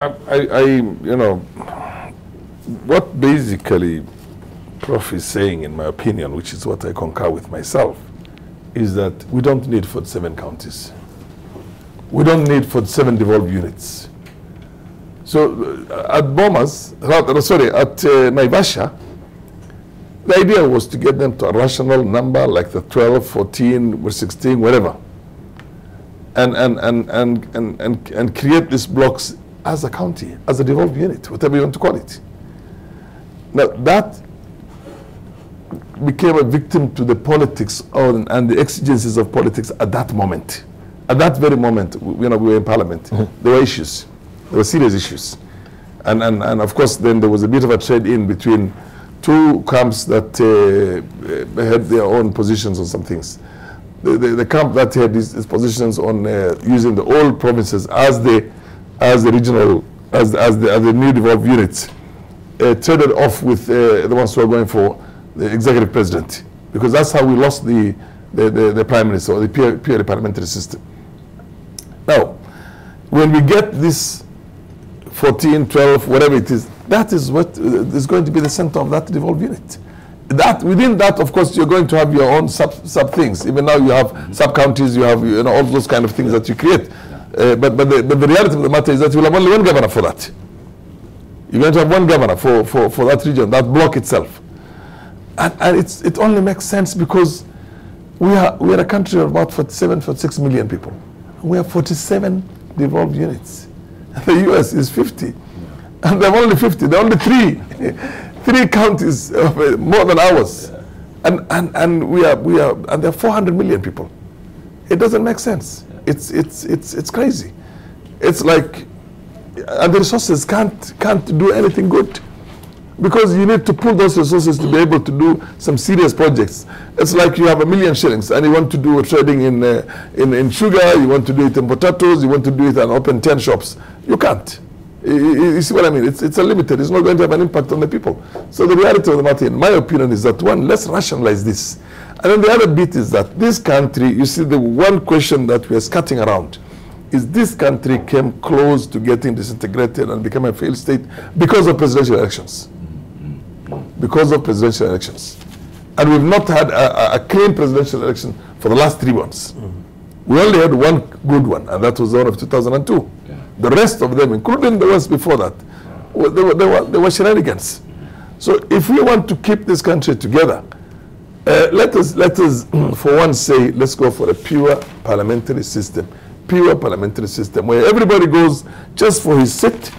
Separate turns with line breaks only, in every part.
You know, what basically Prof is saying, in my opinion, which is what I concur with myself, is that we don't need 47 counties. We don't need 47 devolved units. So at Bomas, at Naivasha, the idea was to get them to a rational number like the 12, 14, or 16, whatever, and create these blocks as a county, as a devolved unit, whatever you want to call it. Now that became a victim to the politics and the exigencies of politics at that moment. At that very moment, we were in Parliament. Mm-hmm. There were issues. There were serious issues. And of course, then there was a bit of a trade-in between two camps that had their own positions on some things. The camp that had these positions on using the old provinces as the new devolved units, traded off with the ones who are going for the executive president, because that's how we lost the prime minister, or the purely parliamentary system. Now, when we get this 14, 12, whatever it is, that is what is going to be the center of that devolved unit. That within that, of course, you're going to have your own sub things. Even now, you have sub counties, you have all those kind of things that you create. But the reality of the matter is that you'll have only one governor for that. You're going to have one governor for that region, that block itself. And it only makes sense because we are a country of about 46 million people. We have 47 devolved units. The US is 50. And they're only 50. There are only three counties more than ours. And we are and there are 400 million people. It doesn't make sense. It's crazy. It's like, and the resources can't do anything good, because you need to pull those resources to be able to do some serious projects. It's like you have 1 million shillings and you want to do trading in sugar, you want to do it in potatoes, you want to do it and open 10 shops. You can't. You see what I mean? It's unlimited. It's not going to have an impact on the people. So the reality of the matter, in my opinion, is that one, let's rationalize this. And then the other bit is that this country, you see, the one question that we are skirting around is this country came close to getting disintegrated and become a failed state because of presidential elections. Because of presidential elections. And we've not had a clean presidential election for the last 3 months. We only had one good one, and that was the one of 2002. Yeah. The rest of them, including the ones before that, they were shenanigans. So if we want to keep this country together, let us for once say, let's go for a pure parliamentary system. Pure parliamentary system where everybody goes just for his seat,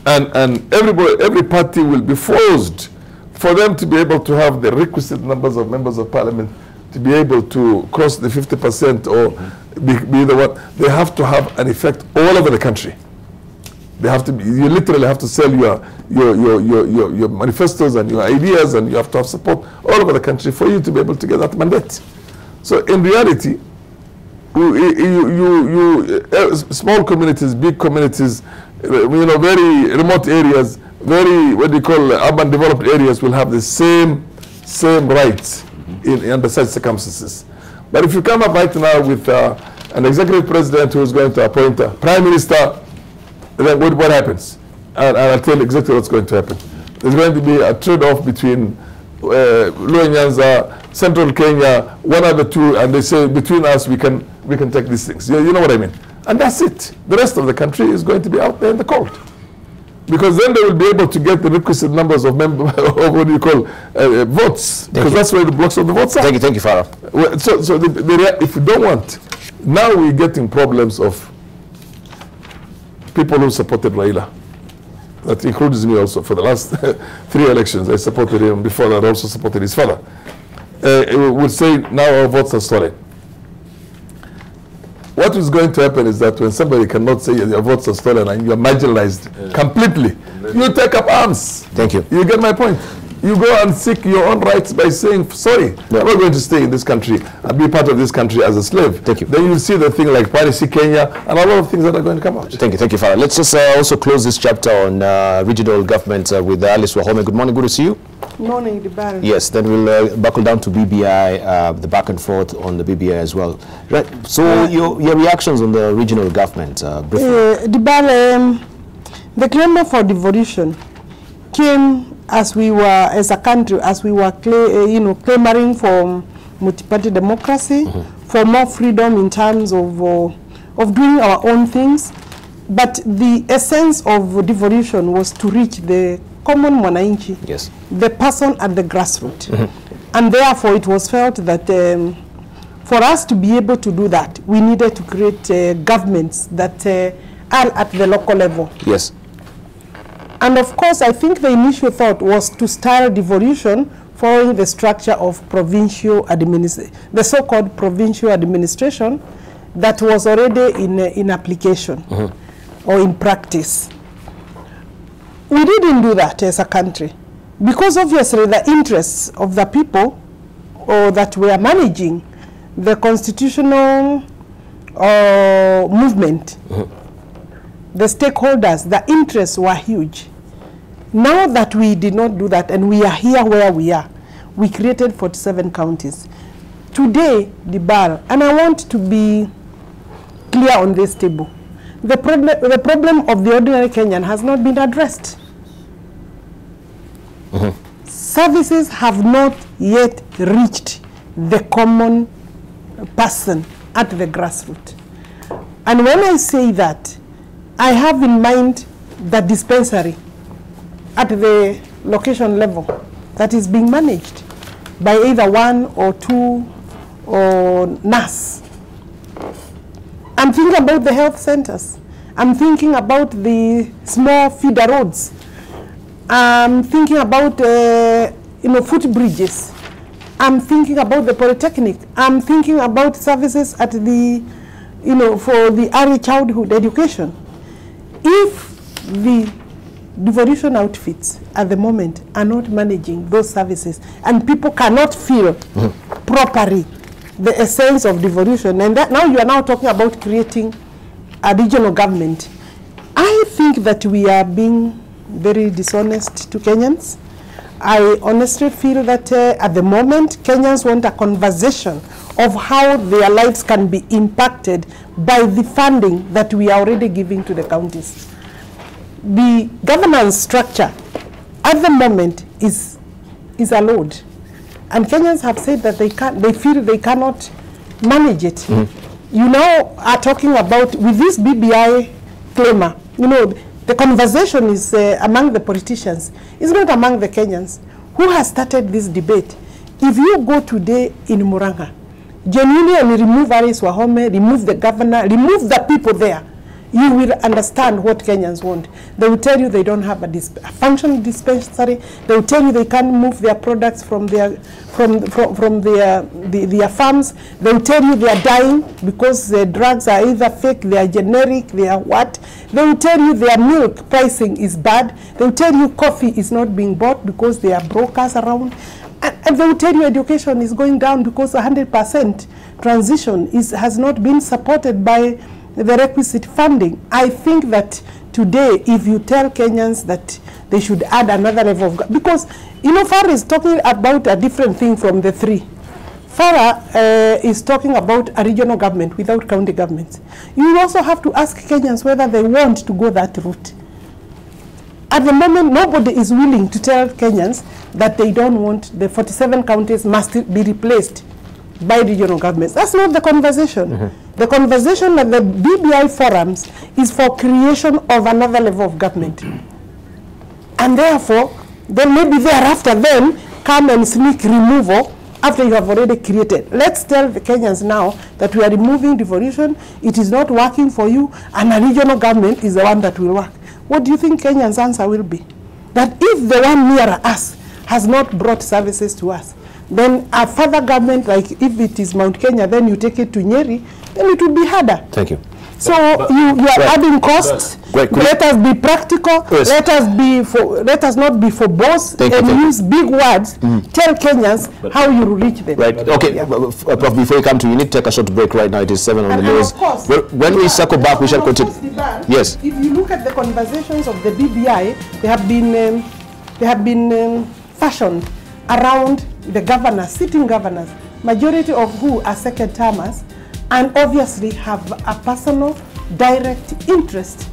and every party will be forced for them to be able to have the requisite numbers of members of parliament to be able to cross the 50% or be the one. They have to have an effect all over the country. They have to be, you literally have to sell your manifestos and your ideas, and you have to have support all over the country for you to be able to get that mandate. So in reality, small communities, big communities, very remote areas, very urban developed areas will have the same rights under such circumstances. But if you come up right now with an executive president who is going to appoint a prime minister, then what happens? And I'll tell you exactly what's going to happen. There's going to be a trade-off between Luo Nyanza, Central Kenya, one of the two, and they say between us we can take these things. You know what I mean? And that's it. The rest of the country is going to be out there in the cold, because then they will be able to get the requisite numbers of votes, because that's where the blocks of the votes are.
Thank you, Farah.
Well, so if you don't want, now we're getting problems of people who supported Raila. That includes me also. For the last 3 elections, I supported him. Before that, I also supported his father. Would say now our votes are stolen. What is going to happen is that when somebody cannot say your votes are stolen and you are marginalized completely, you take up arms.
Thank you.
You get my point? You go and seek your own rights by saying, sorry, I'm not going to stay in this country and be part of this country as a slave.
Thank you.
Then you'll see the thing like Parisi Kenya and a lot of things that are going to come out.
Thank you, Farah. Let's just also close this chapter on regional government with Alice Wahome. Good morning, good to see you.
Morning, Dibara.
Yes, then we'll buckle down to BBI, the back and forth on the BBI as well. Right. So your reactions on the regional government, briefly.
Dibara, The clamour for devolution came as we were, as a country, as we were clamoring for multi-party democracy, for more freedom in terms of doing our own things. But the essence of devolution was to reach the common mwananchi,
yes,
the person at the grassroots. And therefore it was felt that for us to be able to do that, we needed to create governments that are at the local level.
Yes.
And of course, I think the initial thought was to start devolution following the structure of provincial administration, the so-called provincial administration that was already in application or in practice. We didn't do that as a country because obviously the interests of the people that were managing the constitutional movement, the stakeholders, the interests were huge. Now that we did not do that and we are here where we are, we created 47 counties. Today, the bar, and I want to be clear on this table, the problem of the ordinary Kenyan has not been addressed. Services have not yet reached the common person at the grassroots. And when I say that, I have in mind the dispensary at the location level that is being managed by either one or two or nurse. I'm thinking about the health centers. I'm thinking about the small feeder roads. I'm thinking about footbridges. I'm thinking about the polytechnic. I'm thinking about services at the, for the early childhood education. If the devolution outfits at the moment are not managing those services and people cannot feel properly the essence of devolution, and that now you are now talking about creating a regional government, I think that we are being very dishonest to Kenyans. I honestly feel that at the moment Kenyans want a conversation of how their lives can be impacted by the funding that we are already giving to the counties. The governance structure at the moment is a load, and Kenyans have said that they feel they cannot manage it. You now are talking about, with this BBI claimer, the conversation is among the politicians. It's not among the Kenyans. Who has started this debate? If you go today in Murang'a, genuinely remove Alice Wahome, remove the governor, remove the people there, you will understand what Kenyans want. They will tell you they don't have a functional dispensary. They will tell you they can't move their products from their farms. They will tell you they are dying because the drugs are either fake, they are generic, they are what. They will tell you their milk pricing is bad. They will tell you coffee is not being bought because there are brokers around. And they will tell you education is going down because 100% transition has not been supported by the requisite funding. I think that today, if you tell Kenyans that they should add another level of, because Farah is talking about a different thing from the three. Farah is talking about a regional government without county governments. You also have to ask Kenyans whether they want to go that route. At the moment, nobody is willing to tell Kenyans that they don't want the 47 counties must be replaced by regional governments. That's not the conversation. The conversation at the BBI forums is for creation of another level of government. And therefore, then maybe thereafter then come and sneak removal after you have already created. Let's tell the Kenyans now that we are removing devolution, it is not working for you, and a regional government is the one that will work. What do you think Kenyans' answer will be? That if the one nearer us has not brought services to us, then a further government, like if it is Mount Kenya, then you take it to Nyeri, then it will be harder.
Thank you.
So you are adding costs. Let us be practical. Yes. Let us not be for boss and use big words. Tell Kenyans how you reach them.
Right. Okay. Yeah. Prof, before you come to, you need to take a short break right now. It is 7 on the news. When we circle back, we shall continue. Yes.
If you look at the conversations of the BBI, they have been fashioned around the governors, sitting governors, majority of who are second termers, and obviously have a personal direct interest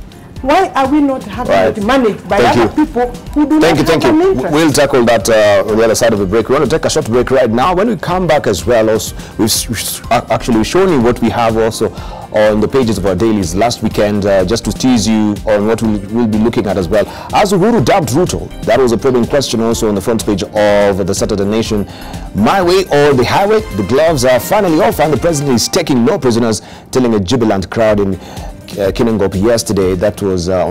Why are we not having it managed by other people who do not have an interest?
We'll tackle that on the other side of the break. We want to take a short break right now. When we come back as well, also, we've actually shown you what we have also on the pages of our dailies last weekend, just to tease you on what we'll be looking at as well. As Uhuru dubbed Ruto, that was a probing question also on the front page of the Saturday Nation. My way or the highway, the gloves are finally off and the president is taking no prisoners, telling a jubilant crowd in Kinangop yesterday. That was on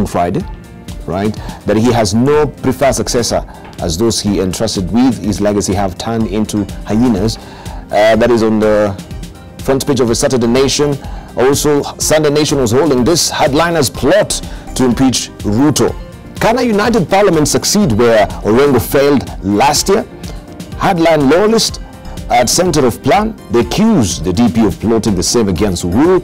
Friday, right? That he has no preferred successor, as those he entrusted with his legacy have turned into hyenas. That is on the front page of the Saturday Nation. Also, Sunday Nation was holding this headliners plot to impeach Ruto. Can a united parliament succeed where Orengo failed last year? Headline loyalist at center of plan. They accuse the DP of plotting the same against Uhuru.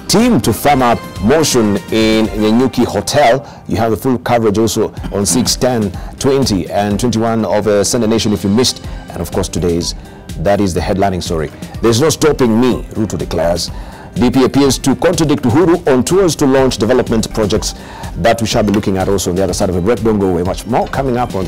Team to firm up motion in Nyanyuki Hotel. You have the full coverage also on 6, 10, 20 and 21 of Sunday Nation if you missed. And of course today's, that is the headlining story. There's no stopping me, Ruto declares. DP appears to contradict Uhuru on tours to launch development projects that we shall be looking at also on the other side of the break. Don't go away, much more coming up on the